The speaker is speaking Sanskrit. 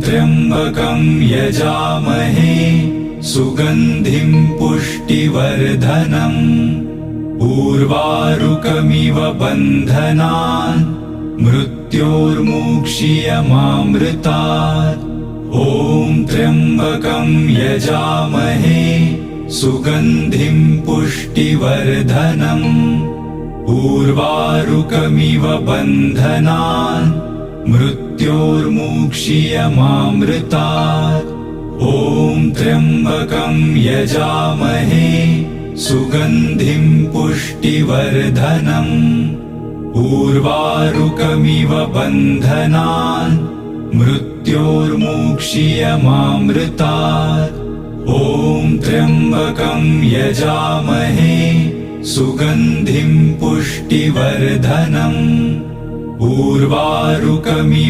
त्र्यम्बकं यजामहे सुगन्धिं पुष्टिवर्धनम् उर्वारुकमिव बन्धनान् मृत्योर्मुक्षीयमामृतात्। ॐ त्र्यम्बकं यजामहे सुगन्धिं पुष्टिवर्धनम् उर्वारुकमिव बन्धनान् मृत्योर्मुक्षीयमामृतात्। ॐ त्र्यम्बकं यजामहे सुगन्धिं पुष्टिवर्धनम् उर्वारुकमिव बन्धनान् मृत्योर्मुक्षीयमामृतात्। ॐ त्र्यम्बकं यजामहे सुगन्धिं पुष्टिवर्धनम् उर्वारुकमिव